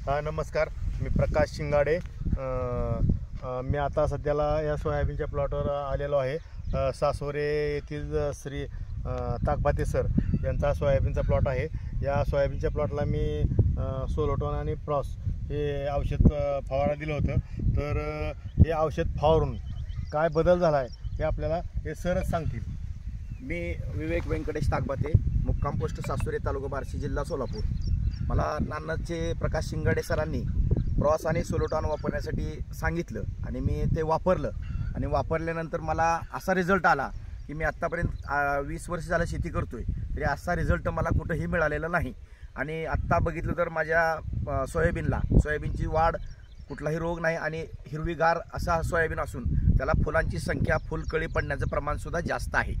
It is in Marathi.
नमस्कार, मी प्रकाश शिंगाडे। मी आता सध्याला या सोयाबीनच्या प्लॉटवर आलेलो आहे। सासवरे येथील श्री ताकभाते सर यांचा सोयाबीनचा प्लॉट आहे। या सोयाबीनच्या प्लॉटला मी सोलोटोन आणि प्रॉस हे औषध फवारा दिलं होतं। तर हे औषध फवारून काय बदल झाला आहे हे आपल्याला हे सरच सांगतील। मी विवेक व्यंकटेश ताकभाते, मुक्काम पोस्ट सासवरे, तालुका बार्शी, जिल्हा सोलापूर। मला नानाचे प्रकाश शिंगाडे सरांनी प्रॉस आणि सोलोटॉन वापरण्यासाठी सांगितलं आणि मी ते वापरलं आणि वापरल्यानंतर मला असा रिझल्ट आला की मी आत्तापर्यंत 20 वर्ष झालं शेती करतोय, तरी असा रिझल्ट मला कुठंही मिळालेला नाही। आणि आत्ता बघितलं तर माझ्या सोयाबीनची वाढ, कुठलाही रोग नाही आणि हिरवीगार असा सोयाबीन असून त्याला फुलांची संख्या, फुलकळी पडण्याचं प्रमाण सुद्धा जास्त आहे।